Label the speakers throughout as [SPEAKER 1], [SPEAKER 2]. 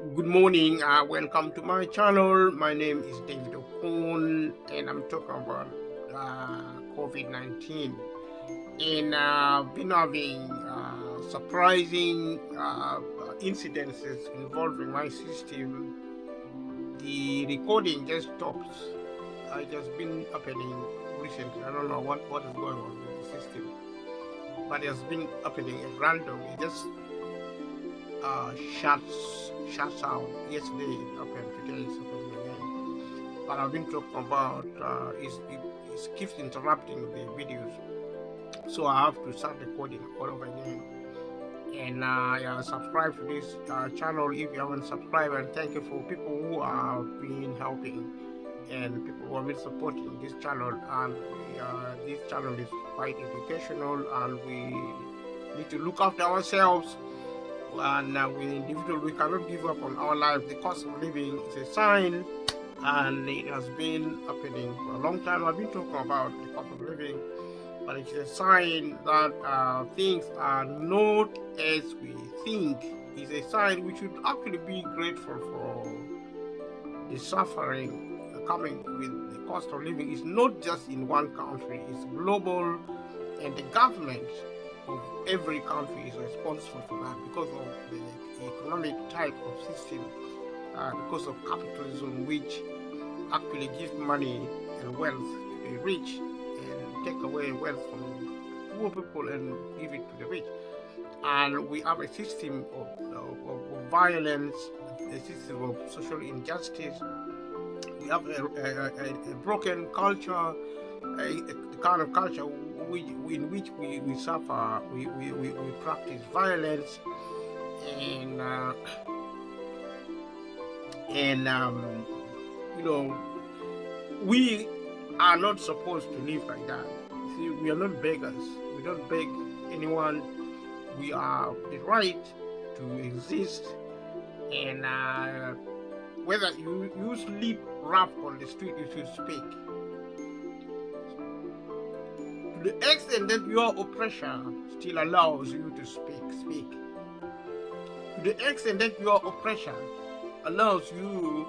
[SPEAKER 1] Good morning. Welcome to my channel. My name is David Okun, and I'm talking about COVID-19. And I've been having surprising incidences involving my system. The recording just stops. It has been happening recently. I don't know what is going on with the system, but it has been happening at random. It just shuts out. Yesterday it happened, today it's happening again. But I've been talking about it keeps interrupting the videos, so I have to start recording all over again. And yeah, subscribe to this channel if you haven't subscribed, and thank you for people who have been helping and people who have been supporting this channel. And this channel is quite educational, and we need to look after ourselves. And we cannot give up on our life. The cost of living is a sign, and it has been happening for a long time. I've been talking about the cost of living, but it's a sign that things are not as we think. It's a sign we should actually be grateful for the suffering coming with the cost of living. It's not just in one country, it's global, and the government of every country is responsible for that because of the economic type of system, because of capitalism, which actually gives money and wealth to the rich and take away wealth from poor people and give it to the rich. And we have a system of violence, a system of social injustice. We have a broken culture, a kind of culture in which we suffer, we practice violence, and you know, we are not supposed to live like that. See, we are not beggars. We don't beg anyone. We have the right to exist, and whether you sleep rough on the street, you should speak. To the extent that your oppression still allows you to speak. To the extent that your oppression allows you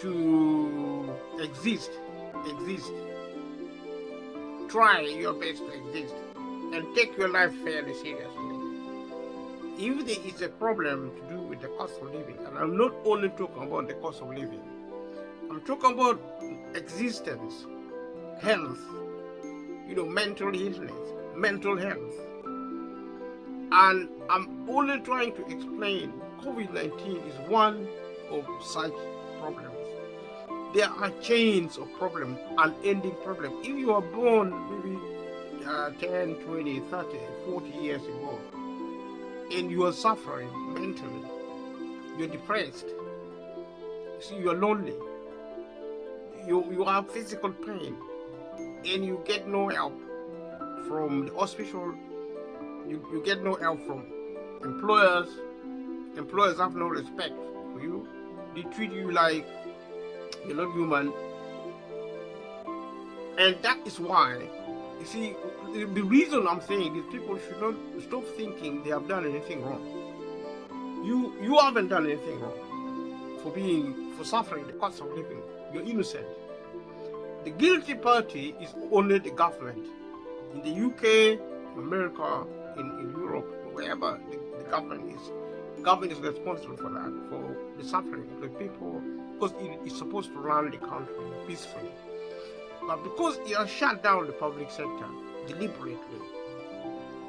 [SPEAKER 1] to exist. Try your best to exist and take your life fairly seriously. If there is a problem to do with the cost of living, and I'm not only talking about the cost of living, I'm talking about existence, health, mental illness, mental health. And I'm only trying to explain COVID-19 is one of such problems. There are chains of problems, unending problems. If you are born maybe 10, 20, 30, 40 years ago, and you are suffering mentally, you're depressed, you're lonely, you have physical pain, and you get no help from the hospital, you get no help from employers. Employers have no respect for you. They treat you like you're not human. And that is why, you see, the reason I'm saying is people should not stop thinking they have done anything wrong. You haven't done anything wrong for suffering the cost of living. You're innocent. The guilty party is only the government. In the UK, in America, in Europe, wherever the government is responsible for that, for the suffering of the people, because it is supposed to run the country peacefully. But because it has shut down the public sector deliberately,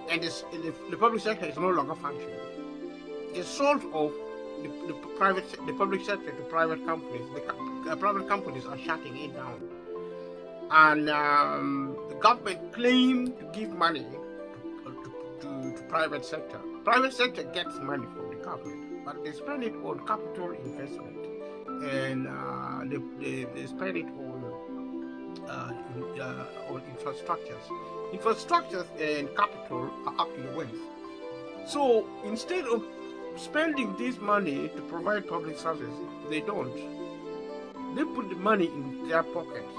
[SPEAKER 1] and the public sector is no longer functioning, the sort of the public sector to private companies, the private companies are shutting it down. And the government claimed to give money to private sector. Private sector gets money from the government, but they spend it on capital investment, and they spend it on infrastructures. Infrastructures and capital are actually wealth. So instead of spending this money to provide public services, they don't. They put the money in their pockets.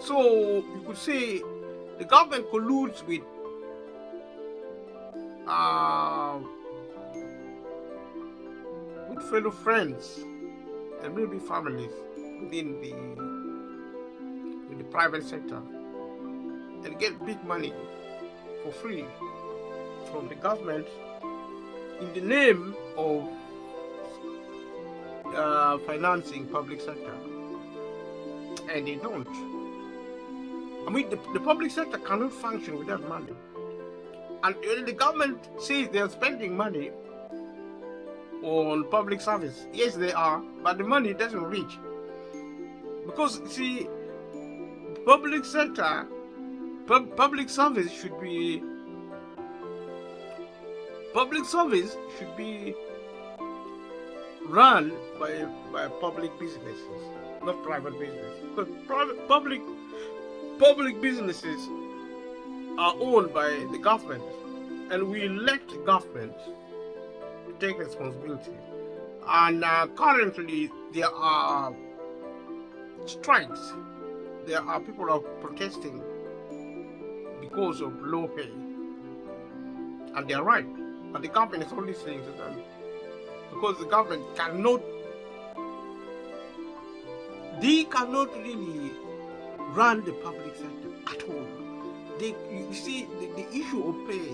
[SPEAKER 1] So you could say the government colludes with fellow friends and maybe families within the private sector and get big money for free from the government in the name of financing public sector, and they don't. I mean, the public sector cannot function without money. And the government says they are spending money on public service. Yes, they are, but the money doesn't reach. Because, see, public sector, public service should be run by public businesses, not private business. Because public businesses are owned by the government, and we elect the government to take responsibility. And currently there are strikes. There are people who are protesting because of low pay, and they are right. But the government is not listening to them, because the government cannot really run the public sector at all. You see, the issue of pay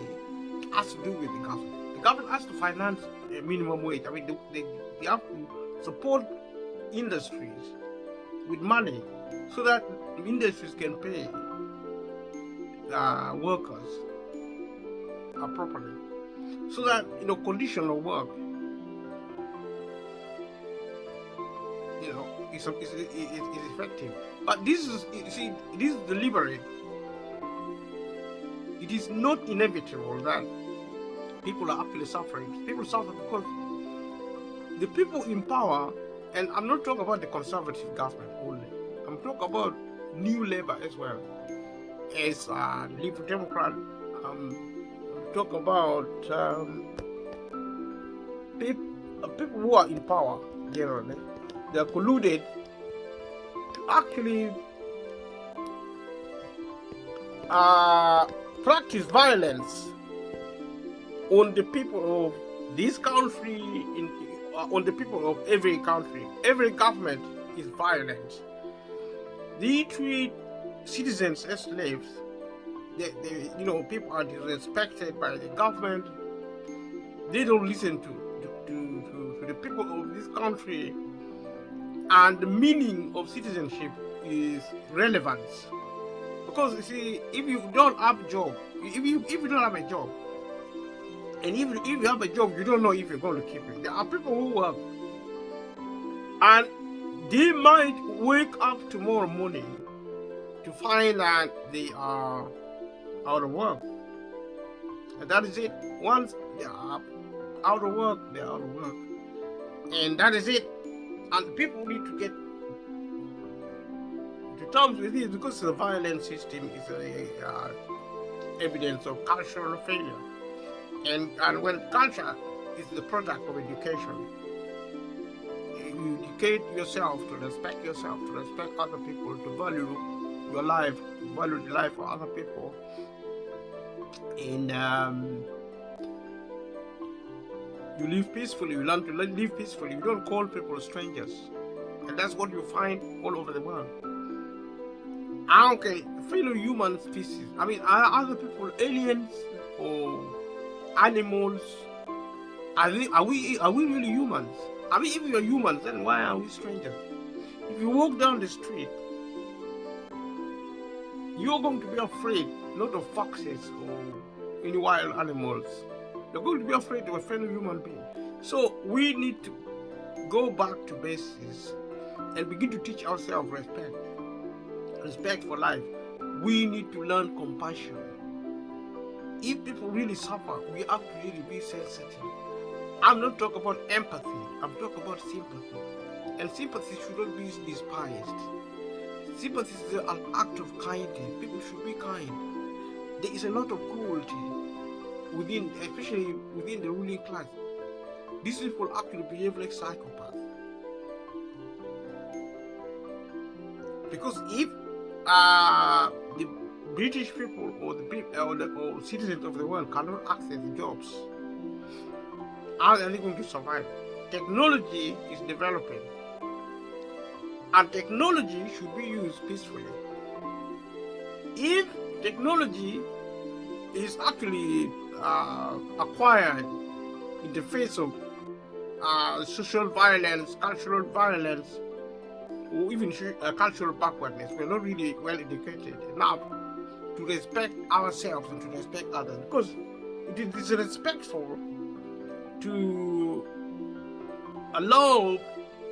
[SPEAKER 1] has to do with the government. The government has to finance a minimum wage. I mean, they have to support industries with money so that industries can pay workers properly, so that condition of work is effective. But this is deliberate. It is not inevitable that people are actually suffering. People suffer because the people in power, and I'm not talking about the conservative government only, I'm talking about New Labour as well as Liberal Democrat. Talk about people who are in power generally. They are colluded to actually practice violence on the people of this country, on the people of every country. Every government is violent. They treat citizens as slaves. People are disrespected by the government. They don't listen to the people of this country. And the meaning of citizenship is relevance. Because you see, if you don't have a job, if you don't have a job, and even if you have a job, you don't know if you're going to keep it. There are people who work, and they might wake up tomorrow morning to find that they are out of work. And that is it. Once they are out of work, they're out of work. And that is it. And people need to get to terms with it, because the violent system is evidence of cultural failure. And when culture is the product of education, you educate yourself to respect other people, to value your life, value the life of other people. And you live peacefully, you learn to live peacefully. You don't call people strangers. And that's what you find all over the world. Okay, fellow human species. I mean, are other people aliens or animals? Are we really humans? I mean, if we are humans, then why are we strangers? If you walk down the street, you're going to be afraid not of foxes or any wild animals. You're going to be afraid of a fellow human being. So we need to go back to basics and begin to teach ourselves respect for life. We need to learn compassion. If people really suffer, we have to really be sensitive. I'm not talking about empathy, I'm talking about sympathy. And sympathy should not be despised. Sympathy is an act of kindness. People should be kind. There is a lot of cruelty especially within the ruling class. These people actually behave like psychopaths. Because if the British people or the citizens of the world cannot access jobs, how are they going to survive? technology is developing, and technology should be used peacefully. If technology is actually acquired in the face of social violence, cultural violence, or even cultural backwardness, we're not really well educated enough to respect ourselves and to respect others, because it is disrespectful to allow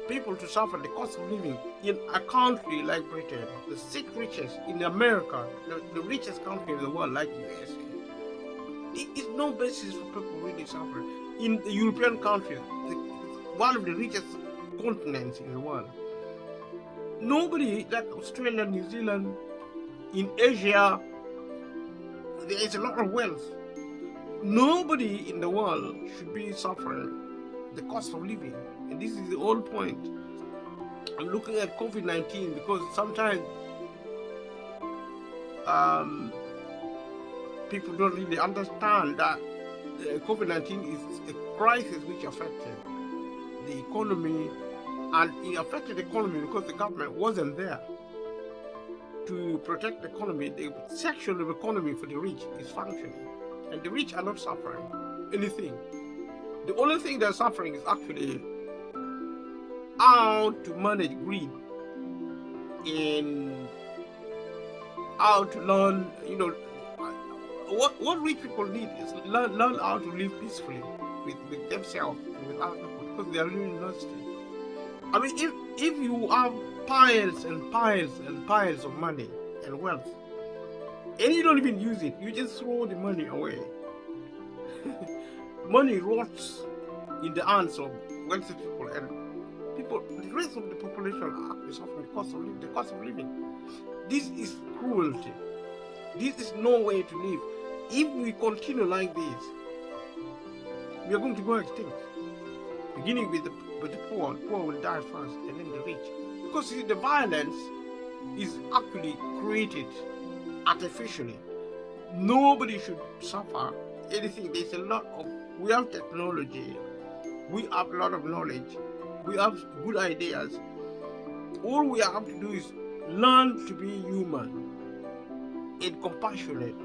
[SPEAKER 1] people to suffer the cost of living in a country like Britain, the sixth richest in America, the richest country in the world like USA. It is no basis for people really suffering. In the European countries, one of the richest continents in the world, nobody like Australia, New Zealand, in Asia, there is a lot of wealth. Nobody in the world should be suffering the cost of living. And this is the whole point. I'm looking at COVID-19 because sometimes people don't really understand that COVID-19 is a crisis which affected the economy, and it affected the economy because the government wasn't there to protect the economy. The section of economy for the rich is functioning, and the rich are not suffering anything. The only thing they're suffering is actually how to manage greed and how to learn, what rich people need is learn how to live peacefully with themselves and with other people, because they are living loosely. I mean, if you have piles and piles and piles of money and wealth, and you don't even use it, you just throw the money away. Money rots in the hands of wealthy people, and the rest of the population are actually suffering the cost of living. This is cruelty. This is no way to live. If we continue like this, we are going to go extinct. Beginning with the poor. The poor will die first, and then the rich. Because the violence is actually created artificially. Nobody should suffer anything. There's a lot of, we have technology, we have a lot of knowledge, we have good ideas. All we have to do is learn to be human and compassionate.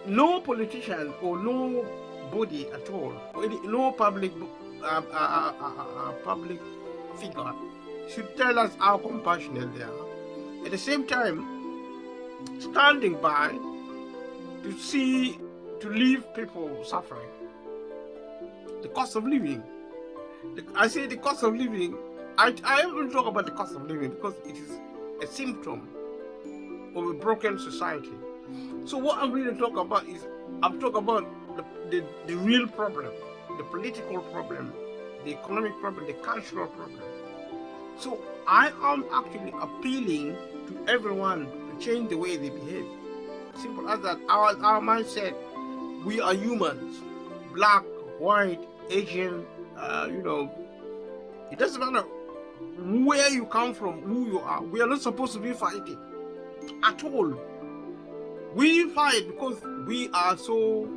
[SPEAKER 1] No politician or no body at all, no public figure should tell us how compassionate they are. At the same time, standing by to leave people suffering. The cost of living. I say the cost of living. I haven't talk about the cost of living because it is a symptom of a broken society. So what I'm really talking about is, I'm talking about the real problem, the political problem, the economic problem, the cultural problem. So I am actually appealing to everyone to change the way they behave. Simple as that. Our mindset, we are humans, black, white, Asian, it doesn't matter where you come from, who you are. We are not supposed to be fighting at all. We fight because we are so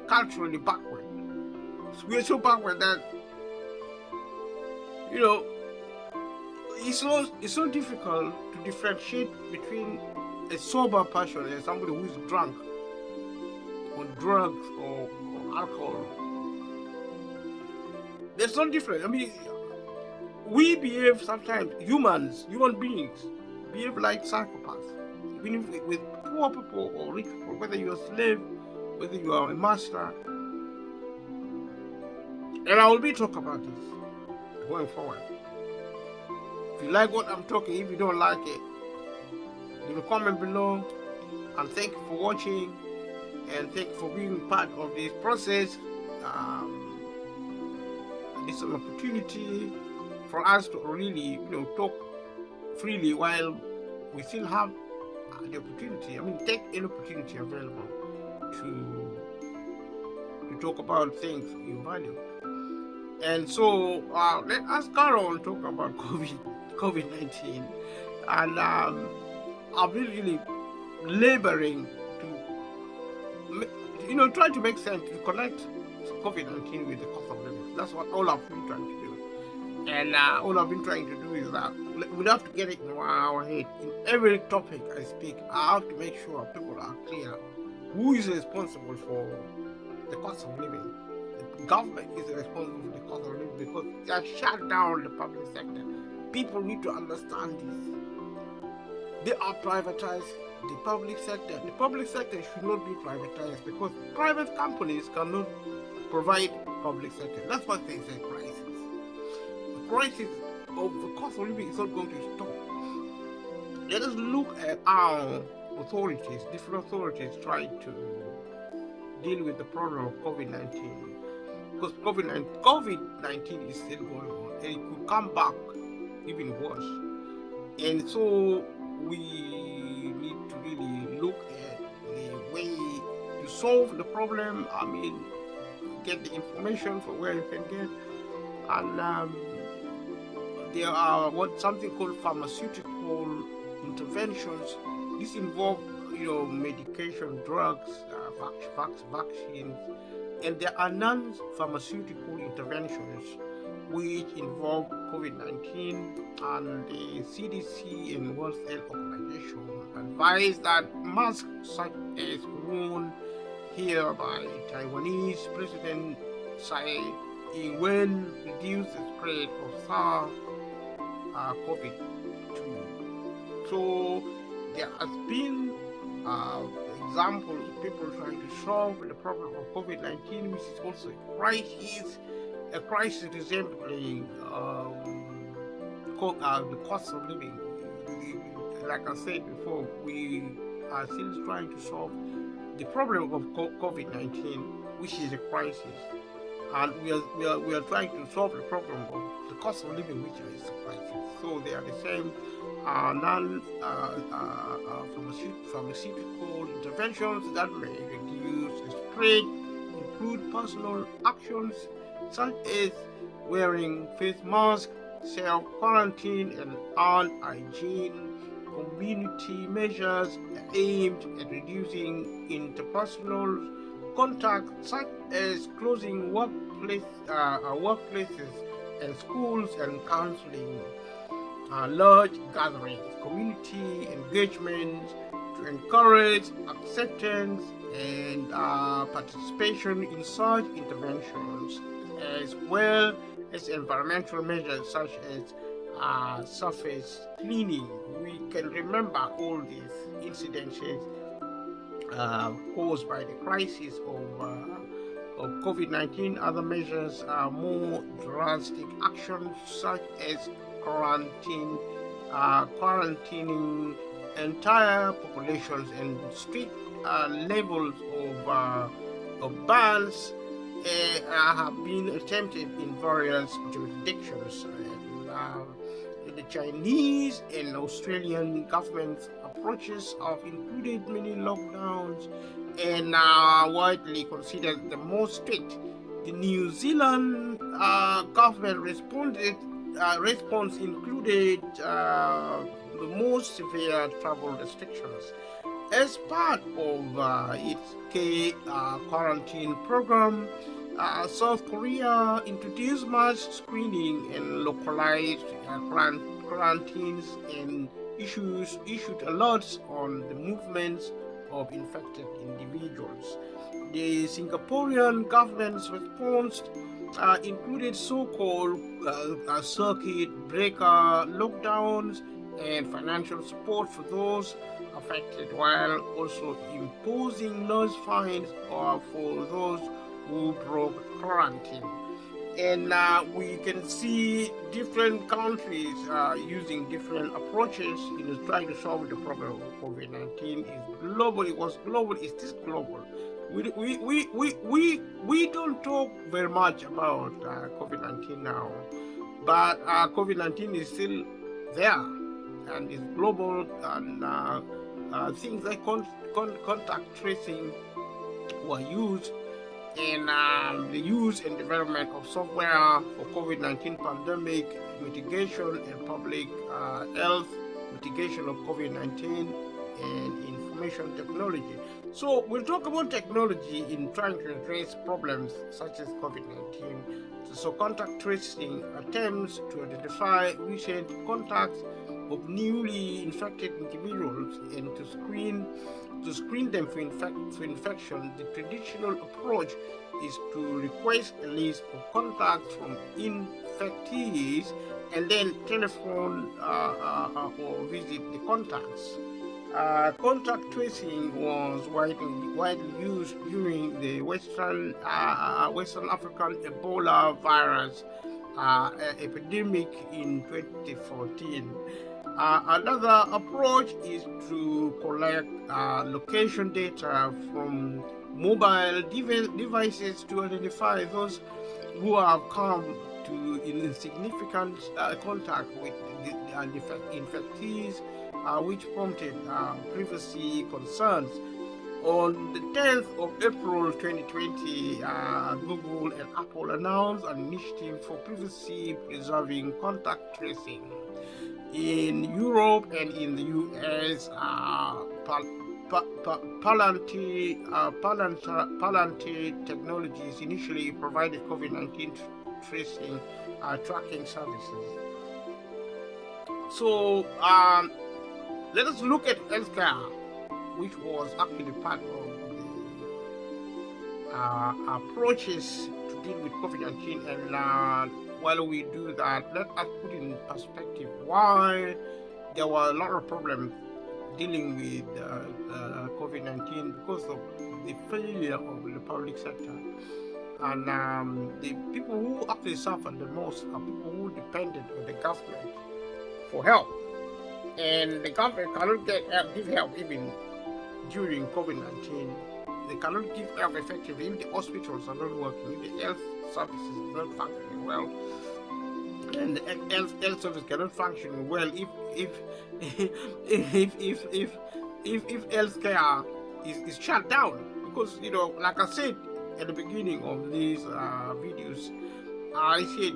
[SPEAKER 1] culturally backward. We are so backward that, it's so difficult to differentiate between a sober person and somebody who is drunk on drugs or alcohol. There's no difference. I mean, we behave sometimes, human beings, behave like psychopaths. Even with poor people or rich people, whether you're a slave, whether you are a master. And I will be talking about this going forward. If you like what I'm talking, if you don't like it, leave a comment below. And thank you for watching, and thank you for being part of this process. It's an opportunity for us to really, talk freely while we still have the opportunity. I mean, take any opportunity available to talk about things you value. And so let us carry on talk about COVID-19, and I've been really laboring to, try to make sense, to connect COVID-19 with the cost of living. That's what all I've been trying to do. And all I've been trying to do is that we have to get it in our head. In every topic I speak, I have to make sure people are clear who is responsible for the cost of living. The government is responsible for the cost of living because they have shut down the public sector. People need to understand this. They are privatized the public sector. The public sector should not be privatized because private companies cannot provide public sector. That's what they say crisis. The crisis of the cost of living is not going to stop. Let us look at how authorities, different authorities, try to deal with the problem of COVID-19. Because COVID-19 is still going on and it could come back even worse. And so we need to really look at the way to solve the problem. I mean, get the information from where you can get. And there are something called pharmaceutical interventions. This involves, medication, drugs, vaccines, and there are non-pharmaceutical interventions which involve COVID-19, and the CDC and World Health Organization advise that masks such as worn here by Taiwanese President Tsai will reduce the spread of SARS-CoV-2. So there has been examples of people trying to solve the problem of COVID-19, which is also a crisis resembling the cost of living. Like I said before, we are still trying to solve the problem of COVID-19, which is a crisis, and we are trying to solve the problem of the cost of living, which is a crisis. So they are the same. Pharmaceutical interventions that may reduce the spread include personal actions such as wearing face masks, self-quarantine, and hand hygiene. Community measures aimed at reducing interpersonal contact, such as closing workplaces and schools, and counseling large gatherings, community engagement to encourage acceptance and participation in such interventions, as well as environmental measures such as surface cleaning. We can remember all these incidences caused by the crisis of COVID-19. Other measures are more drastic actions such as quarantining entire populations and strict levels of bans have been attempted in various jurisdictions. The Chinese and Australian government approaches have included many lockdowns and are widely considered the most strict. The New Zealand government response included the most severe travel restrictions. As part of its quarantine program, South Korea introduced mass screening and localized quarantines and issued alerts on the movements of infected individuals. The Singaporean government's response included so-called circuit breaker lockdowns and financial support for those affected, while also imposing large fines for those who broke quarantine. And we can see different countries using different approaches in trying to solve the problem of COVID-19. It's global. It was global. It's still global. We don't talk very much about COVID-19 now, but COVID-19 is still there and it's global, and things like contact tracing were used, and the use and development of software for COVID-19 pandemic mitigation and public health mitigation of COVID-19 and information technology. So we'll talk about technology in trying to address problems such as COVID-19. So contact tracing attempts to identify recent contacts of newly infected individuals and to screen them for infection. The traditional approach is to request a list of contacts from infectees and then telephone or visit the contacts. Contact tracing was widely used during the Western African Ebola virus epidemic in 2014. Another approach is to collect location data from mobile devices to identify those who have come to insignificant contact with the infectees, which prompted privacy concerns. On the 10th of April 2020, Google and Apple announced an initiative for privacy-preserving contact tracing. In Europe and in the US, Palantir Technologies initially provided COVID-19 tracing tracking services. So let us look at healthcare, which was actually part of the approaches to deal with COVID-19. And while we do that, let us put in perspective why there were a lot of problems dealing with COVID-19 because of the failure of the public sector. And the people who actually suffered the most are people who depended on the government for help. And the government cannot give help even during COVID-19. They cannot give help effectively if the hospitals are not working, if the health services are not functioning well, and the health service cannot function well if healthcare is shut down. Because like I said at the beginning of these videos, I said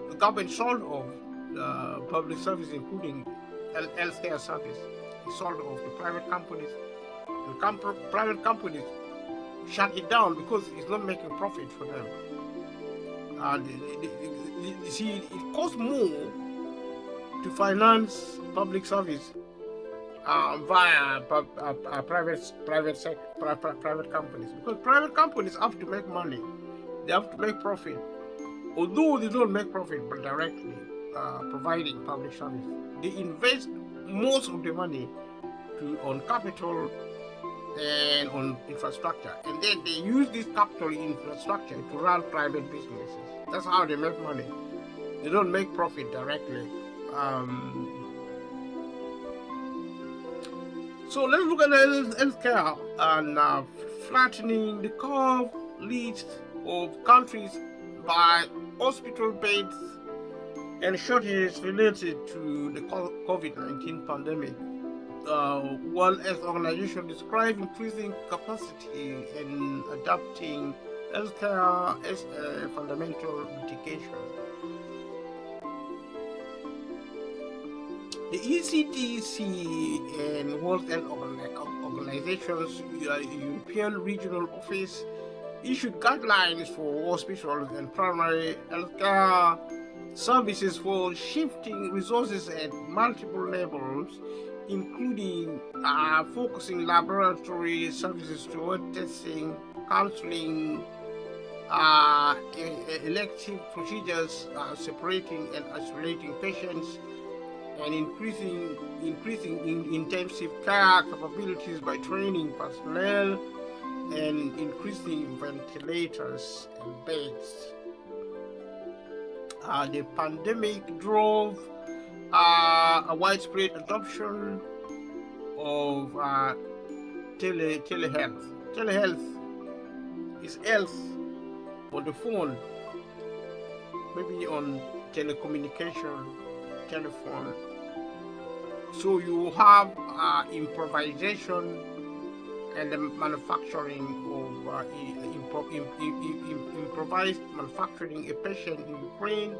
[SPEAKER 1] the government sold off public service, including healthcare service. It sold off the private companies. The private companies shut it down because it's not making profit for them. And you see, it costs more to finance public service via private companies, because private companies have to make money, they have to make profit. Although they don't make profit, but directly providing public service, they invest most of the money on capital and on infrastructure, and then they use this capital infrastructure to run private businesses. That's how they make money. They don't make profit directly. So let's look at healthcare and flattening the curve list of countries by hospital beds and shortages related to the COVID-19 pandemic. World Health Organization described increasing capacity and adapting healthcare as a fundamental mitigation. The ECDC and World Health Organization's European Regional Office issued guidelines for hospitals and primary healthcare services for shifting resources at multiple levels, including focusing laboratory services toward testing, counseling, elective procedures, separating and isolating patients, and increasing intensive care capabilities by training personnel and increasing ventilators and beds. The pandemic drove a widespread adoption of telehealth. Telehealth is health on the phone, maybe on telecommunication, telephone. So you have improvisation and the manufacturing of improvised manufacturing. A patient in Ukraine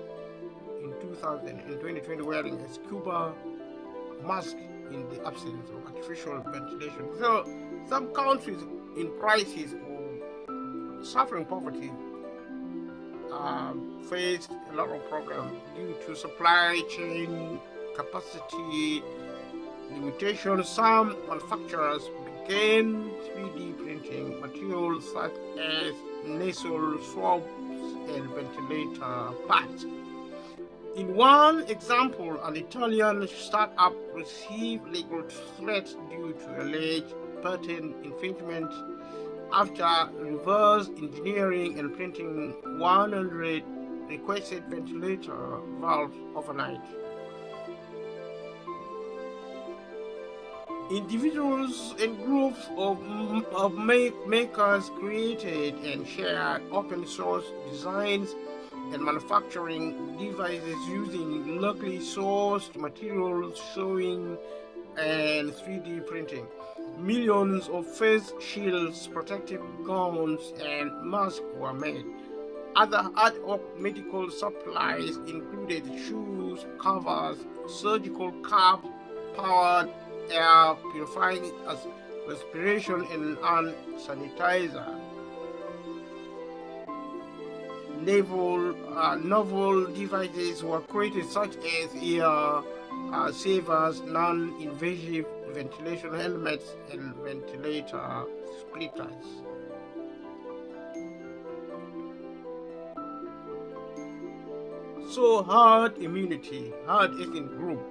[SPEAKER 1] in 2020 wearing a scuba mask in the absence of artificial ventilation. So some countries in crisis or suffering poverty faced a lot of problems due to supply chain capacity limitations. Some manufacturers began 3D printing materials such as nasal swabs and ventilator pads. In one example, an Italian startup received legal threats due to alleged patent infringement after reverse engineering and printing 100 requested ventilator valves overnight. Individuals and groups of makers created and shared open source designs and manufacturing devices using locally sourced materials, sewing, and 3D printing. Millions of face shields, protective gowns, and masks were made. Other ad hoc medical supplies included shoes, covers, surgical caps, powered air purifying as respiration and hand sanitizer. Novel devices were created such as ear savers, non-invasive ventilation helmets, and ventilator splitters. So herd immunity, herd ethnic group.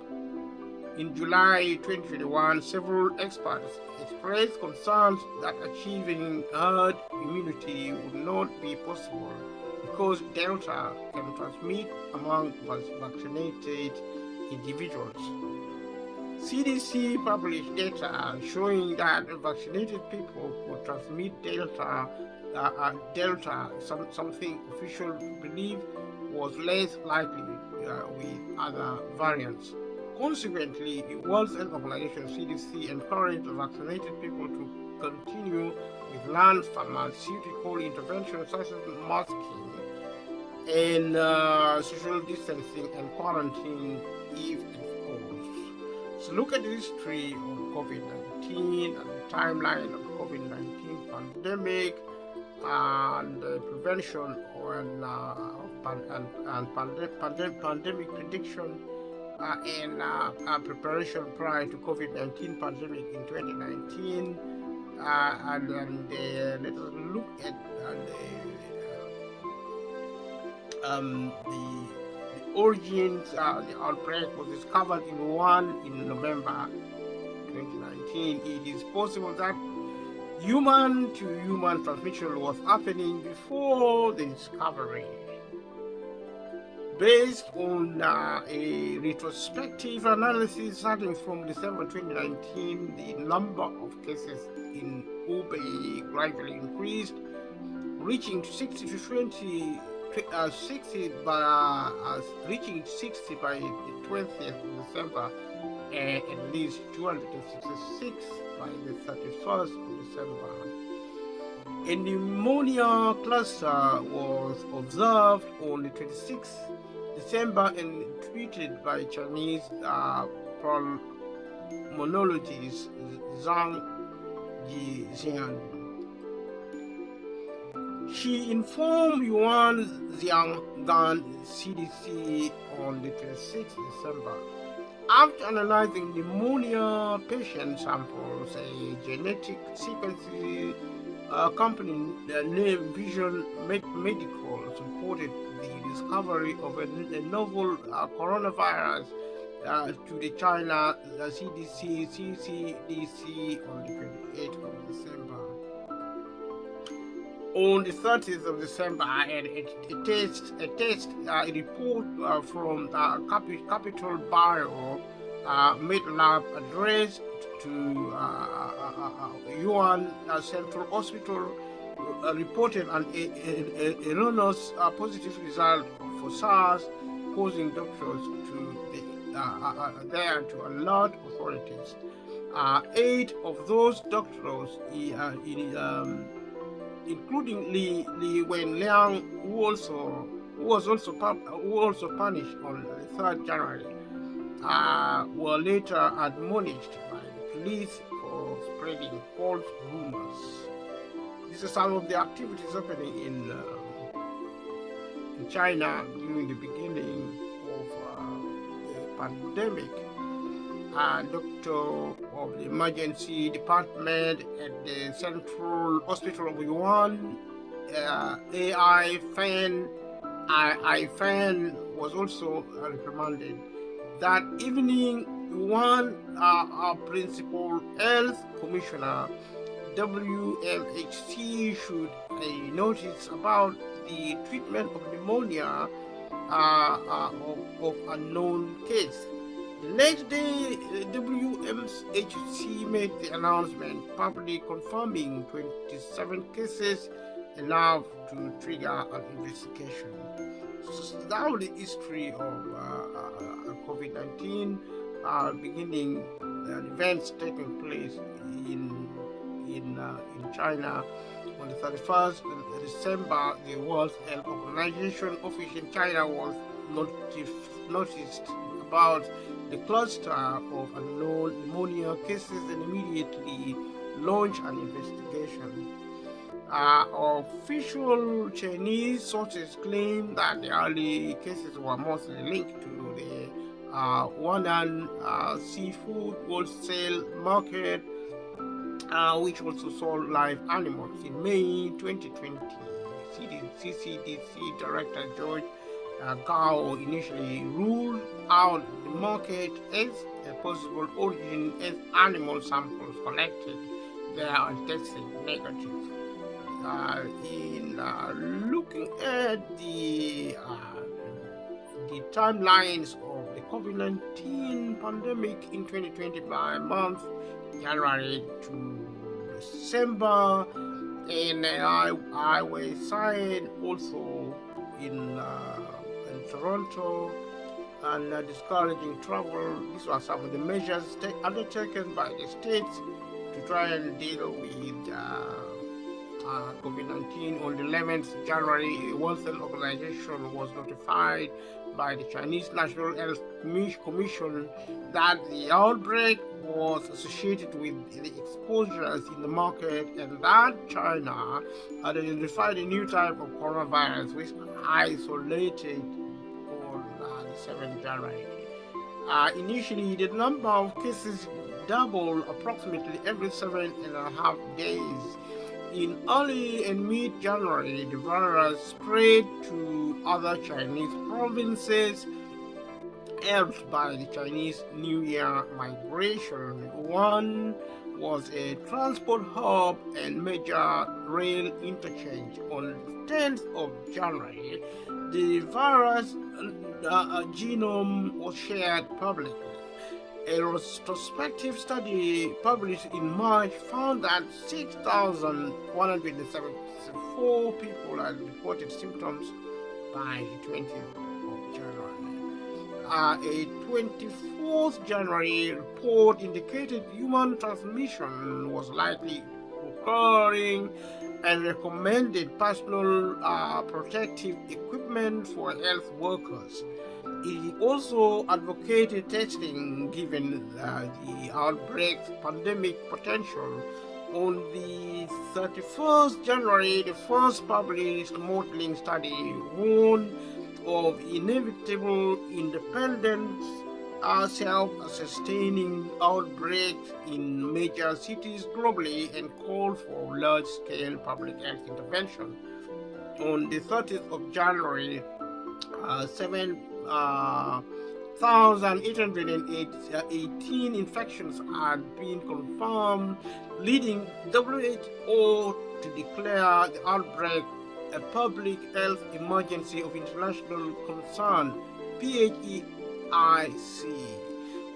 [SPEAKER 1] In July 2021, several experts expressed concerns that achieving herd immunity would not be possible because Delta can transmit among vaccinated individuals. CDC published data showing that vaccinated people could transmit Delta, something officials believe was less likely with other variants. Consequently, the World Health Organization (CDC) encouraged vaccinated people to continue with non-pharmaceutical interventions such as masking and social distancing and quarantine if enforced. So look at the history of COVID-19 and the timeline of COVID-19 pandemic and prevention and pandemic prediction and preparation prior to COVID-19 pandemic in 2019. And let us look at the origins. The outbreak was discovered in November 2019. It is possible that human-to-human transmission was happening before the discovery. Based on a retrospective analysis starting from December 2019, the number of cases in Hubei gradually increased, reaching 60 by the 20th of December, and at least 266 by the 31st of December. A pneumonia cluster was observed on the 26th December and treated by Chinese pulmonologist Zhang Jixian. She informed Yuan Xianggan CDC on the 26th December. After analyzing pneumonia patient samples, a genetic sequencing company named Vision Medical reported the discovery of a novel coronavirus to the China CDC on the 28th of December. On the 30th of December, a report from Capital Bio Med Lab addressed to Yuan Central Hospital reported an erroneous positive result for SARS, causing doctors to alert authorities. 8 of those doctors, including Li Wenliang, who was also punished on the 3rd January, were later admonished by the police for spreading false rumors. These are some of the activities happening in in China during the beginning of the pandemic. Doctor of the emergency department at the Central Hospital of Yuan, AI Fan was also reprimanded. That evening, Yuan, our principal health commissioner, WMHC, issued a notice about the treatment of pneumonia of unknown case. The next day, WMHC made the announcement, publicly confirming 27 cases, enough to trigger an investigation. So that was the history of COVID-19, beginning events taking place in China. On the 31st of December, the World Health Organization office in China was noticed about the cluster of unknown pneumonia cases and immediately launched an investigation. Official Chinese sources claim that the early cases were mostly linked to the Wuhan seafood wholesale market, which also sold live animals. In May 2020, CCDC Director George Gao initially ruled out the market as a possible origin as animal samples collected there are tested negative. In looking at the timelines of the COVID-19 pandemic in 2020 by month, January to December, and I was signed also in Toronto, and discouraging travel. These were some of the measures undertaken by the states to try and deal with COVID-19. On the 11th January, a World Health Organization was notified by the Chinese National Health Commission that the outbreak was associated with the exposures in the market, and that China had identified a new type of coronavirus which isolated on the 7th January. Initially, the number of cases doubled approximately every 7.5 days. In early and mid-January, the virus spread to other Chinese provinces, helped by the Chinese New Year migration. Wuhan was a transport hub and major rail interchange. On the 10th of January, the virus genome was shared publicly. A retrospective study published in March found that 6,174 people had reported symptoms by the 20th of January. A 24th January report indicated human transmission was likely occurring and recommended personal protective equipment for health workers. He also advocated testing given the outbreak's pandemic potential. On the 31st January, the first published modeling study warned of inevitable independent self-sustaining outbreaks in major cities globally and called for large-scale public health intervention. On the 30th of January, 7,818 infections had been confirmed, leading WHO to declare the outbreak a public health emergency of international concern, PHEIC.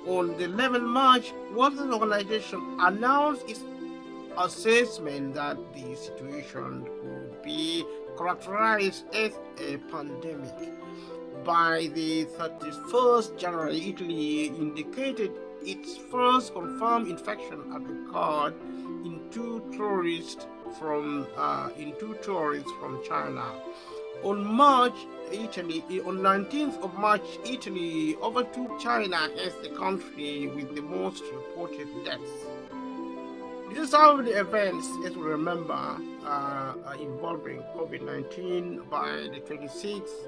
[SPEAKER 1] On the 11th March, World Health Organization announced its assessment that the situation could be characterized as a pandemic. By the 31st January, Italy indicated its first confirmed infection had occurred in two tourists from China. On 19th of March, Italy overtook China as the country with the most reported deaths. These are the events, as we remember, involving COVID-19. By the 26th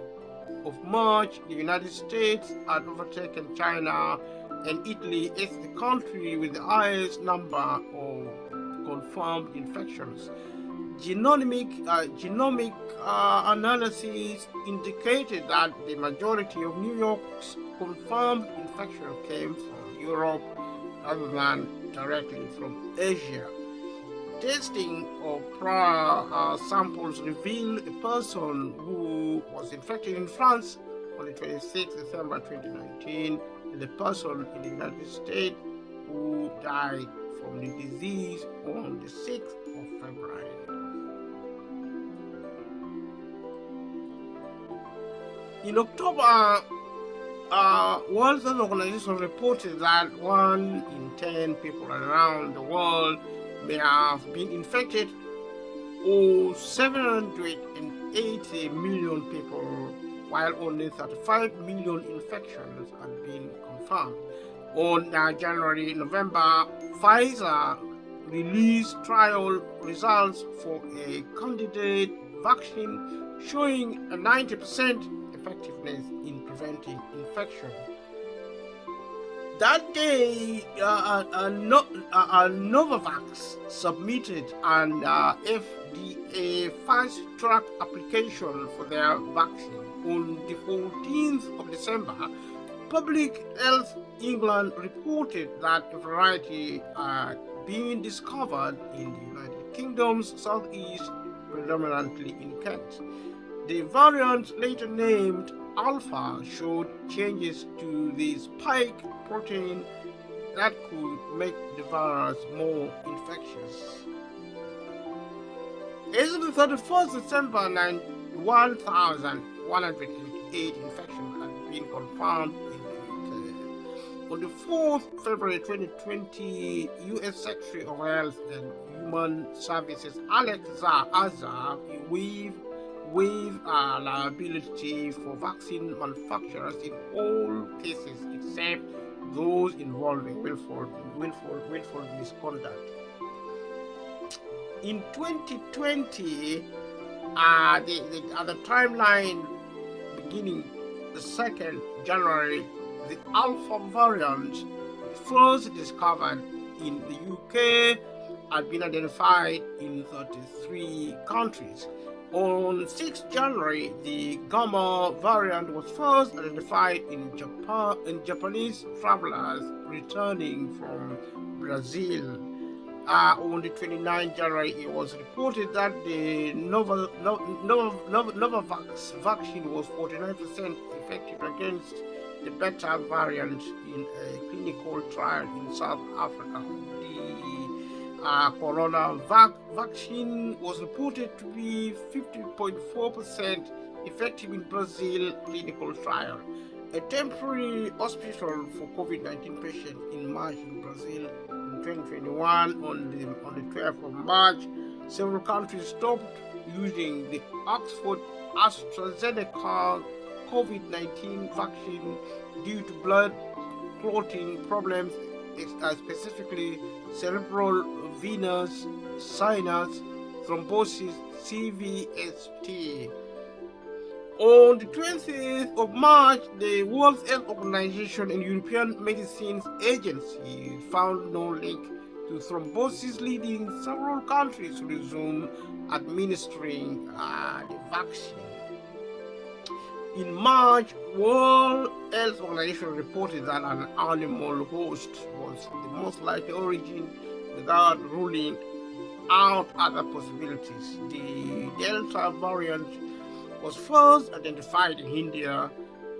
[SPEAKER 1] of March, the United States had overtaken China and Italy as the country with the highest number of confirmed infections. Genomic analysis indicated that the majority of New York's confirmed infection came from Europe rather than directly from Asia. Testing of prior samples revealed a person who was infected in France on the 26th December 2019 and a person in the United States who died from the disease on the 6th of February. In October, World Health Organization reported that 1 in 10 people around the world may have been infected, or 780 million people, while only 35 million infections had been confirmed. On November, Pfizer released trial results for a candidate vaccine showing a 90% effectiveness in preventing infection. That day, Novavax submitted an FDA fast-track application for their vaccine. On the 14th of December, Public Health England reported that a variety had been discovered in the United Kingdom's southeast, predominantly in Kent. The variant, later named Alpha, showed changes to the spike protein that could make the virus more infectious. As of the 31st December, 1,108 infections had been confirmed in the UK. On the 4th February 2020, U.S. Secretary of Health and Human Services Alex Azar waived liability for vaccine manufacturers in all cases except those involving willful misconduct. In 2020, the timeline beginning the 2nd January, the Alpha variant, first discovered in the UK, had been identified in 33 countries. On 6 January, the Gamma variant was first identified in Japanese travelers returning from Brazil. On the 29th January, it was reported that the Novavax vaccine was 49% effective against the Beta variant in a clinical trial in South Africa. The corona vaccine was reported to be 50.4% effective in Brazil clinical trial. A temporary hospital for COVID-19 patients in March in Brazil in 2021. On the 12th of March, several countries stopped using the Oxford AstraZeneca COVID-19 vaccine due to blood clotting problems, specifically cerebral venous sinus thrombosis (CVST). On the 20th of March, the World Health Organization and European Medicines Agency found no link to thrombosis, leading several countries to resume administering the vaccine. In March, World Health Organization reported that an animal host was the most likely origin, without ruling out other possibilities. The Delta variant was first identified in India.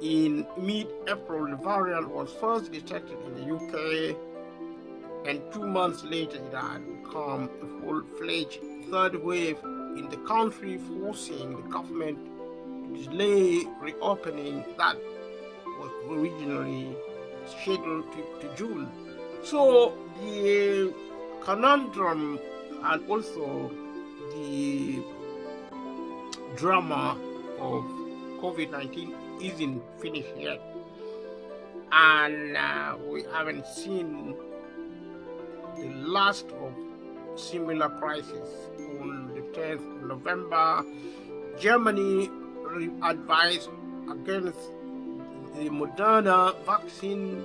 [SPEAKER 1] In mid-April, the variant was first detected in the UK, and 2 months later it had become a full-fledged third wave in the country, forcing the government to delay reopening that was originally scheduled to June. So the conundrum and also the drama of COVID-19 isn't finished yet, and we haven't seen the last of similar crisis. On the 10th of November, Germany advised against the Moderna vaccine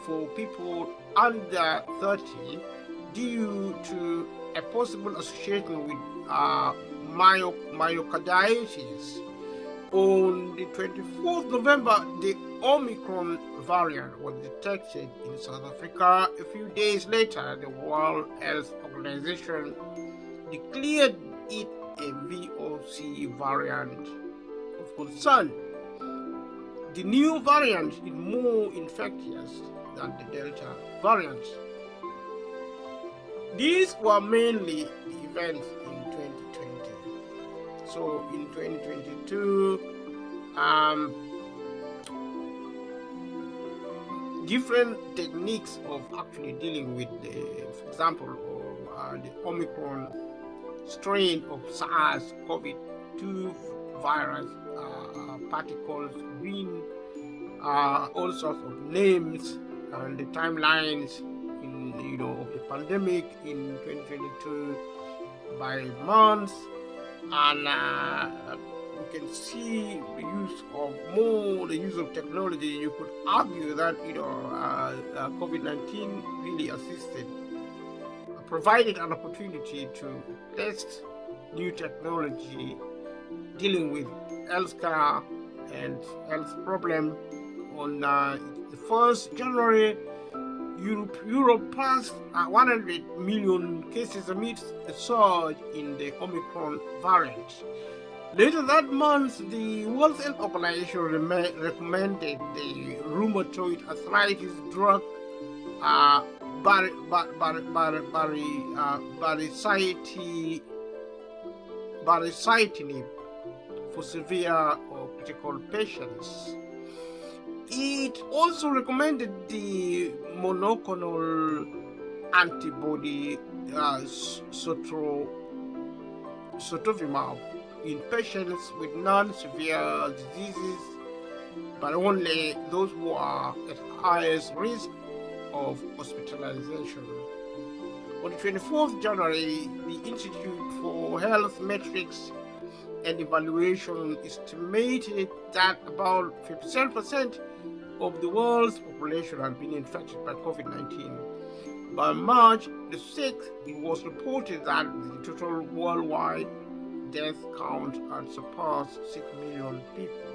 [SPEAKER 1] for people under 30 due to a possible association with myocarditis. On the 24th November, the Omicron variant was detected in South Africa. A few days later, the World Health Organization declared it a VOC variant of concern. The new variant is more infectious than the Delta variant. These were mainly the events in 2020. So in 2022, different techniques of actually dealing with for example, the Omicron strain of SARS-CoV-2 virus particles, been all sorts of names and the timelines of the pandemic in 2022 by months, and you can see the use of technology. You could argue that COVID-19 really assisted, provided an opportunity to test new technology dealing with healthcare and health problem. On the 1st January, Europe passed 100 million cases amidst a surge in the Omicron variant. Later that month, the World Health Organization recommended the rheumatoid arthritis drug baricitinib for severe or critical patients. It also recommended the monoclonal antibody sotovimab in patients with non-severe diseases, but only those who are at highest risk of hospitalization. On the 24th January, the Institute for Health Metrics and Evaluation estimated that about 57% of the world's population had been infected by COVID-19. By March the 6th, it was reported that the total worldwide death count had surpassed 6 million people.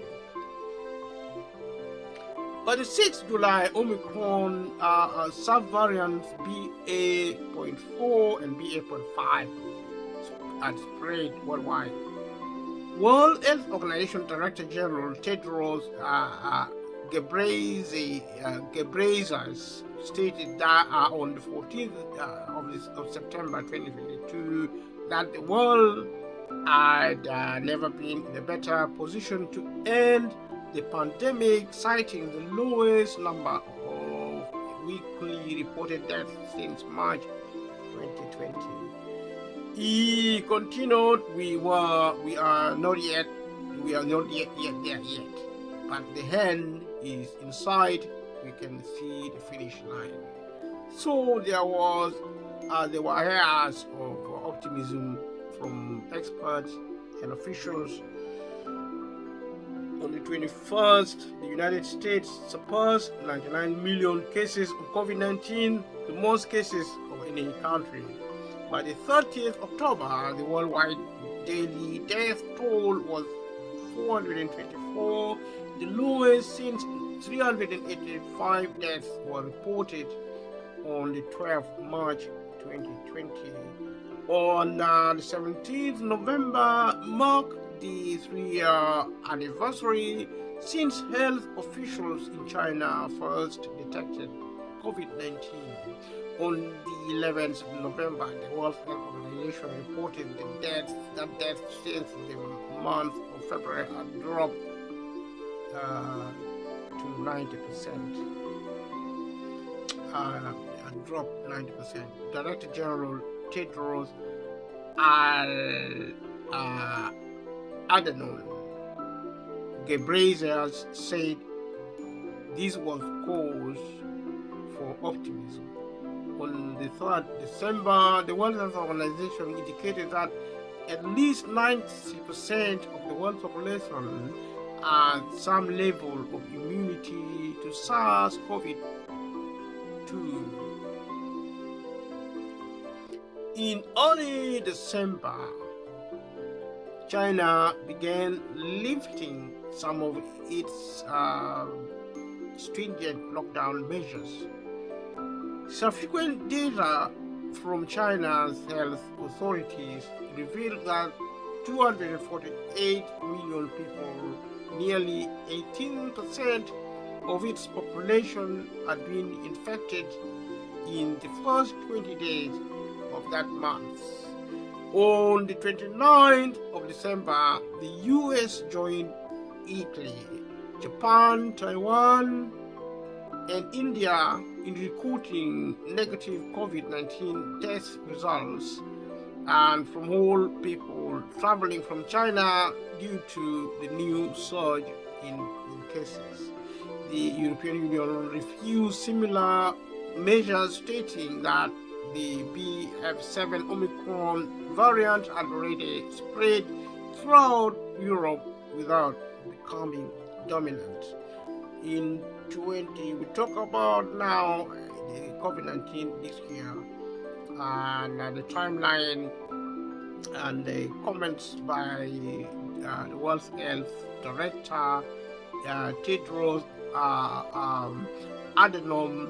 [SPEAKER 1] By the 6th July, Omicron subvariants BA.4 and BA.5 had spread worldwide. World Health Organization Director General Tedros Ghebreyesus stated that on the 14th of September 2022 that the world had never been in a better position to end the pandemic, citing the lowest number of weekly reported deaths since March 2020. He continued, we are not yet there yet, but the end is in sight. We can see the finish line. So there were airs of optimism from experts and officials. On the 21st, the United States surpassed 99 million cases of COVID-19, the most cases of any country. By the 30th October, the worldwide daily death toll was 424, the lowest since 385 deaths were reported on the 12th March 2020. On the 17th November marked the 3-year anniversary since health officials in China first detected COVID-19. On the 11th of November, the World Health Organization reported that deaths since the month of February had dropped to 90%. Director General Tedros Adhanom Ghebreyesus said this was cause for optimism. On the 3rd December, the World Health Organization indicated that at least 90% of the world population had some level of immunity to SARS-CoV-2. In early December, China began lifting some of its stringent lockdown measures. Subsequent data from China's health authorities revealed that 248 million people, nearly 18% of its population, had been infected in the first 20 days of that month. On the 29th of December, the US joined Italy, Japan, Taiwan, and India in recording negative COVID-19 test results, and from all people traveling from China due to the new surge in cases. The European Union refused similar measures, stating that the BF7 Omicron variant had already spread throughout Europe without becoming dominant. We talk about now the COVID-19 this year, and the timeline and the comments by the World Health Director Tedros Adhanom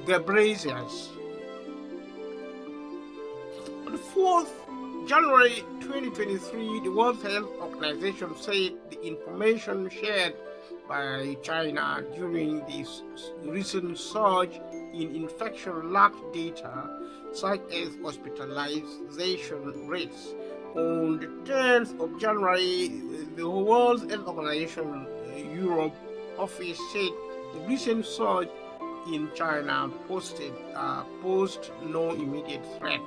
[SPEAKER 1] Ghebreyesus. On the 4th January 2023, the World Health Organization said the information shared by China during this recent surge in infection lacked data such as hospitalization rates. On the 10th of January, the World Health Organization Europe office said the recent surge in China posed no immediate threat.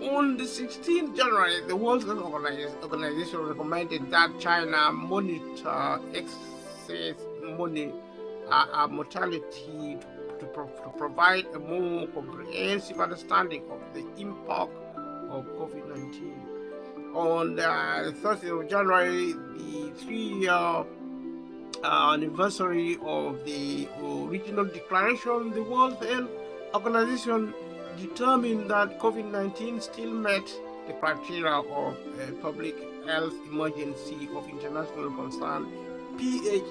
[SPEAKER 1] On the 16th January, the World Health Organization recommended that China monitor excess mortality to provide a more comprehensive understanding of the impact of COVID-19. On the 30th of January, the 3-year anniversary of the original declaration, the World Health Organization determined that COVID-19 still met the criteria of a public health emergency of international concern, PHEIC.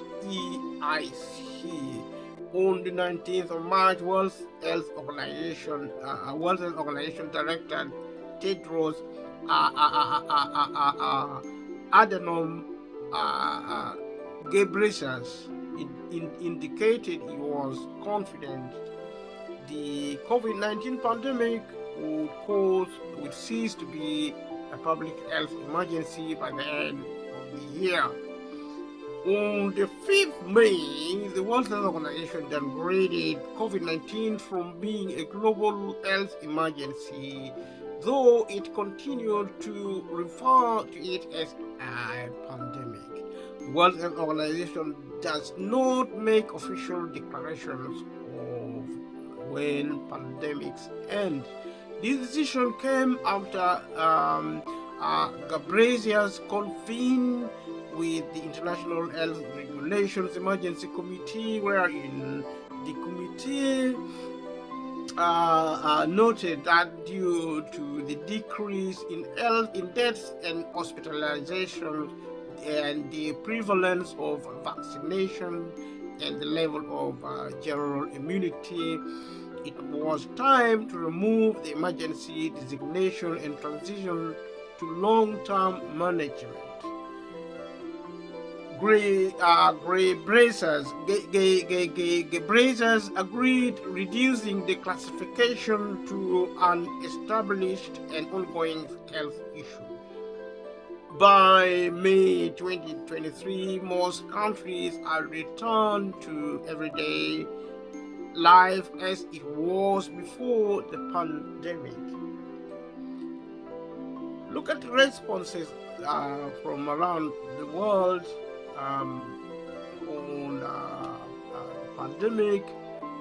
[SPEAKER 1] On the 19th of March, World Health Organization Director Tedros Adhanom Ghebreyesus indicated he was confident the COVID-19 pandemic would cease to be a public health emergency by the end of the year. On the 5th May, the World Health Organization downgraded COVID-19 from being a global health emergency, though it continued to refer to it as a pandemic. The World Health Organization does not make official declarations of when pandemics end. This decision came after Ghebreyesus convened with the International Health Regulations Emergency Committee, wherein the committee noted that due to the decrease in deaths and hospitalizations and the prevalence of vaccination and the level of general immunity, it was time to remove the emergency designation and transition to long-term management. Ghebreyesus agreed, reducing the classification to an established and ongoing health issue. By May 2023, most countries are returned to everyday life as it was before the pandemic. Look at the responses from around the world on the pandemic.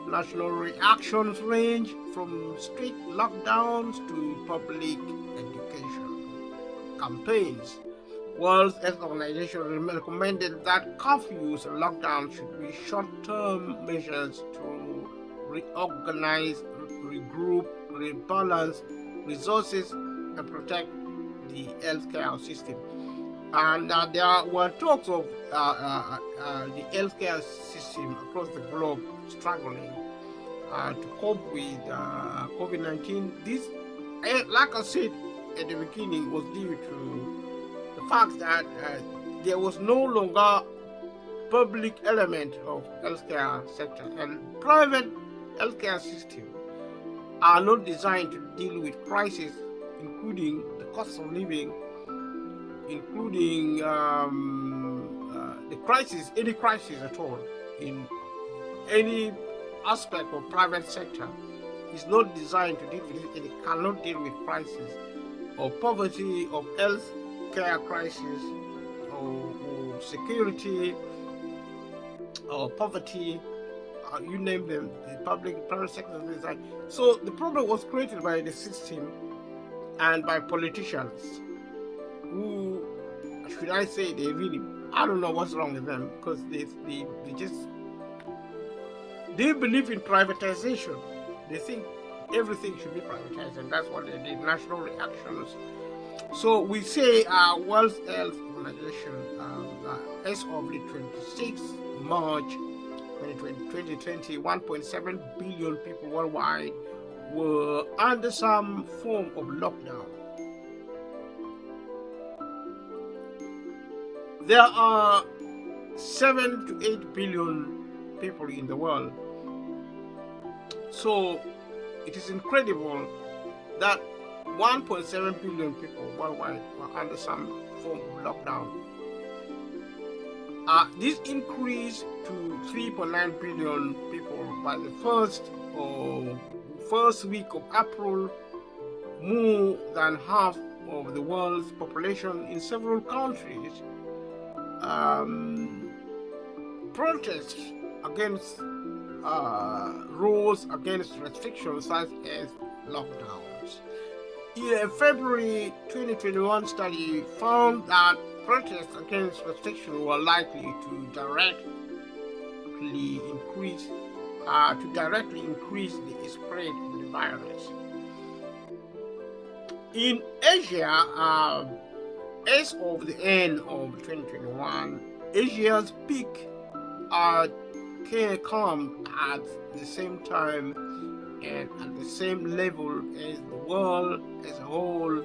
[SPEAKER 1] National reactions range from strict lockdowns to public education campaigns. World Health Organization recommended that curfews and lockdowns should be short-term measures to reorganize, regroup, rebalance resources, and protect the healthcare system. And there were talks of the healthcare system across the globe struggling to cope with COVID-19. This, like I said at the beginning, was due to the fact that there was no longer public element of healthcare sector, and private healthcare systems are not designed to deal with crises, including the cost of living, including the crisis, any crisis at all in any aspect of private sector is not designed to deal with it. It cannot deal with crisis or poverty, of health care crisis, or security, or poverty, you name them, the public private sector design. So the problem was created by the system and by politicians who, should I say, they really, I don't know what's wrong with them, because they believe in privatization. They think everything should be privatized, and that's what they did. National reactions. So we say World Health Organization, as of the 26th March 2020, 1.7 billion people worldwide were under some form of lockdown. There are 7 to 8 billion people in the world. So it is incredible that 1.7 billion people worldwide were under some form of lockdown. This increased to 3.9 billion people by the first week of April, more than half of the world's population in several countries. Protests against rules against restrictions such as lockdowns. In a February 2021 study found that protests against restrictions were likely to directly increase the spread of the virus. In Asia, as of the end of 2021, Asia's peak can come at the same time and at the same level as the world as a whole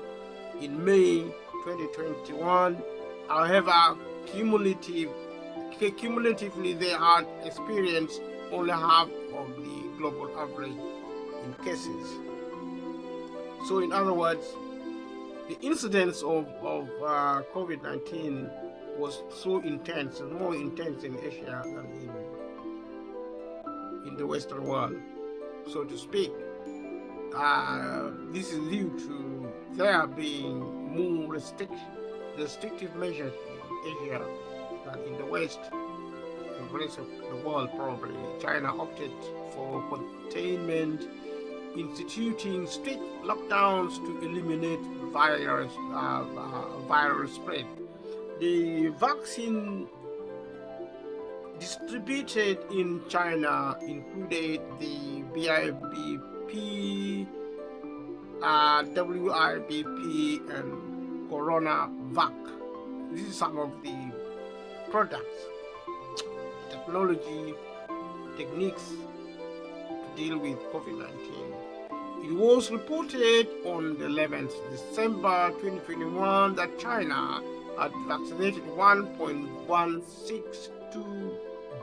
[SPEAKER 1] in May 2021. However, cumulatively they had experienced only half of the global average in cases. So in other words, the incidence of COVID-19 was so intense, and more intense in Asia than in the Western world, so to speak. This is due to there being more restrictive measures in Asia than in the West and the rest of the world. Probably China opted for containment, instituting strict lockdowns to eliminate viral spread. The vaccine distributed in China included the BIVP, WIVP, and CoronaVac. This is some of the products, technology, techniques to deal with COVID-19. It was reported on the 11th December 2021 that China had vaccinated 1.162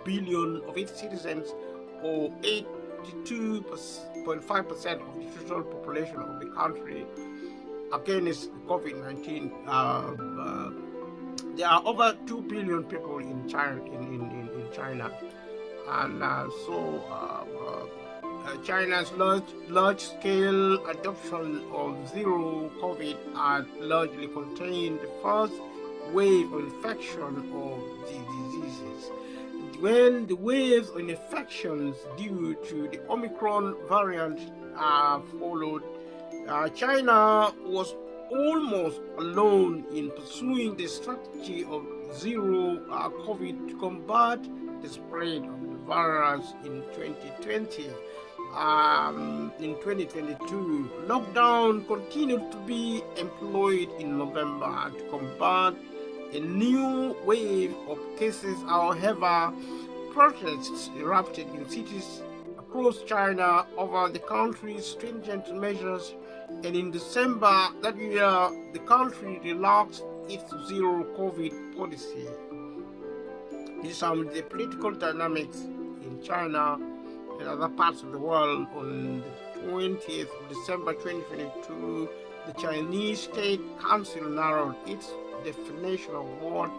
[SPEAKER 1] billion of its citizens, or 82.5% of the total population of the country, against COVID-19. There are over 2 billion people in China, and China's large-scale adoption of zero COVID had largely contained the first wave of infection of the diseases. when the waves of infections due to the Omicron variant followed, China was almost alone in pursuing the strategy of zero COVID to combat the spread of the virus in 2020. In 2022, lockdown continued to be employed in November to combat a new wave of cases. However, protests erupted in cities across China over the country's stringent measures, and in December that year, the country relaxed its zero COVID policy. These are the political dynamics in China and other parts of the world. On the 20th of December 2022, the Chinese State Council narrowed its definition of what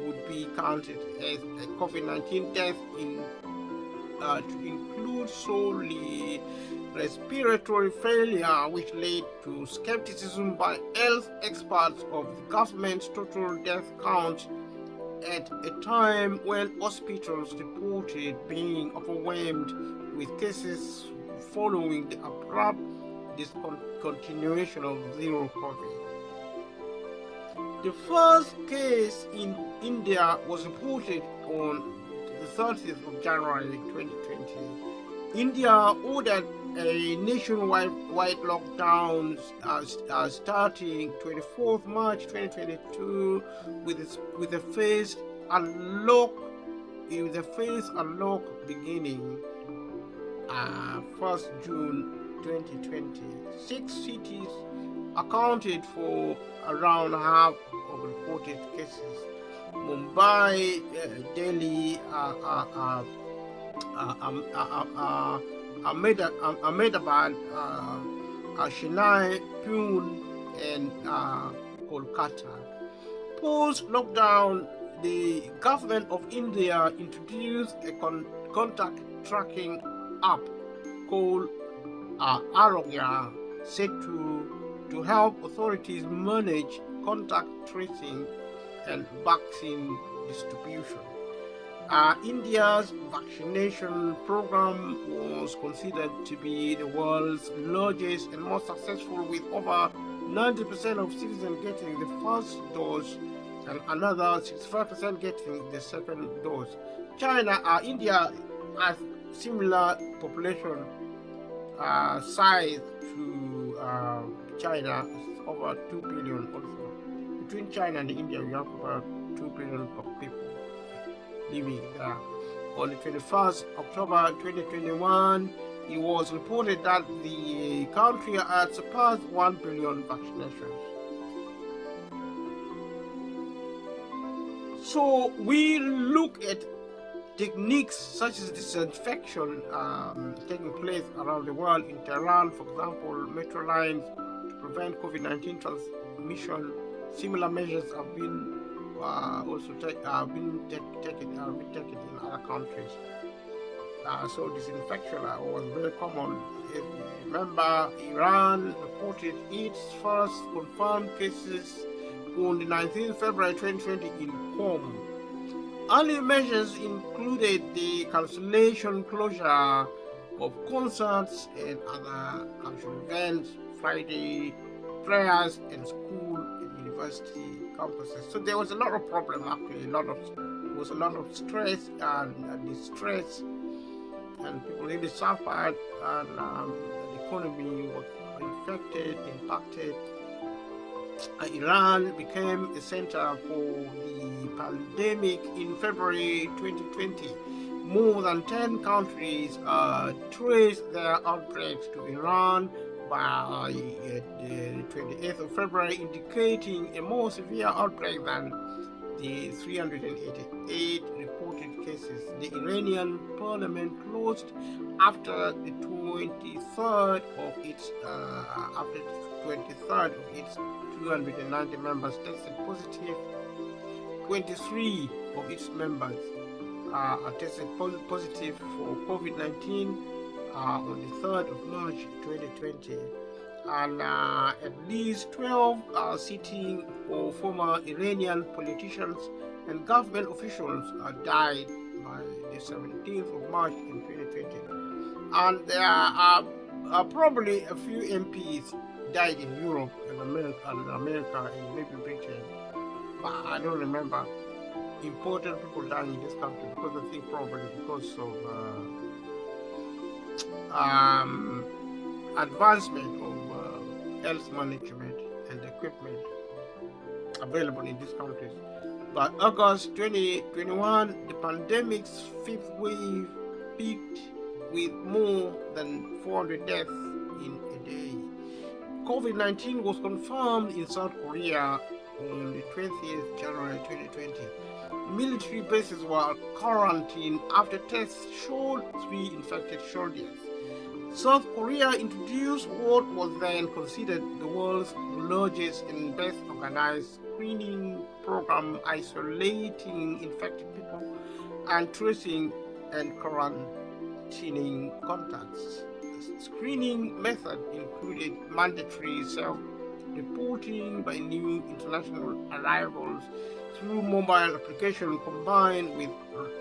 [SPEAKER 1] would be counted as a COVID-19 death to include solely respiratory failure, which led to skepticism by health experts of the government's total death count at a time when hospitals reported being overwhelmed with cases following the abrupt discontinuation of zero COVID. The first case in India was reported on the 30th of January 2020. India ordered a nationwide lockdown starting 24th March 2022 with a phased unlock beginning 1st June 2020. 6 cities accounted for around half of reported cases: Mumbai, Delhi, Ahmedabad, Chennai, Pune, and Kolkata. Post-lockdown, the government of India introduced a contact tracking app called Arogya Setu to help authorities manage contact tracing and vaccine distribution. India's vaccination program was considered to be the world's largest and most successful, with over 90% of citizens getting the first dose and another 65% getting the second dose. India has similar population size to China, over 2 billion also. Between China and India, we have about 2 billion people living there. On the 21st October 2021, it was reported that the country had surpassed 1 billion vaccinations. So we look at techniques such as disinfection taking place around the world. In Tehran, for example, metro lines to prevent COVID-19 transmission. Similar measures have been taken in other countries. So disinfection was very common. If you remember, Iran reported its first confirmed cases on the 19th February 2020 in Qom. Early measures included the cancellation, closure of concerts and other cultural events, Friday prayers, and school and university campuses. So there was a lot of problem actually. There was a lot of stress and distress, and people really suffered, and the economy was impacted. Iran became a center for the pandemic in February 2020. More than 10 countries traced their outbreaks to Iran by the 28th of February, indicating a more severe outbreak than the 388 reported cases. The Iranian parliament closed after the 23rd of its 290 members tested positive. 23 of its members are tested positive for COVID-19 on the 3rd of March 2020, and at least 12 sitting or former Iranian politicians and government officials died by the 17th of March in 2020. And there are probably a few MPs died in Europe and America and maybe Britain, but I don't remember important people dying in this country, because I think probably because of advancement of health management and equipment available in these countries. By August 2021, the pandemic's fifth wave peaked with more than 400 deaths in a day. Covid-19 was confirmed in South Korea on the 20th January 2020. Military bases were quarantined after tests showed 3 infected soldiers. South Korea introduced what was then considered the world's largest and best organized screening program, isolating infected people and tracing and quarantining contacts. The screening method included mandatory self-reporting by new international arrivals through mobile application combined with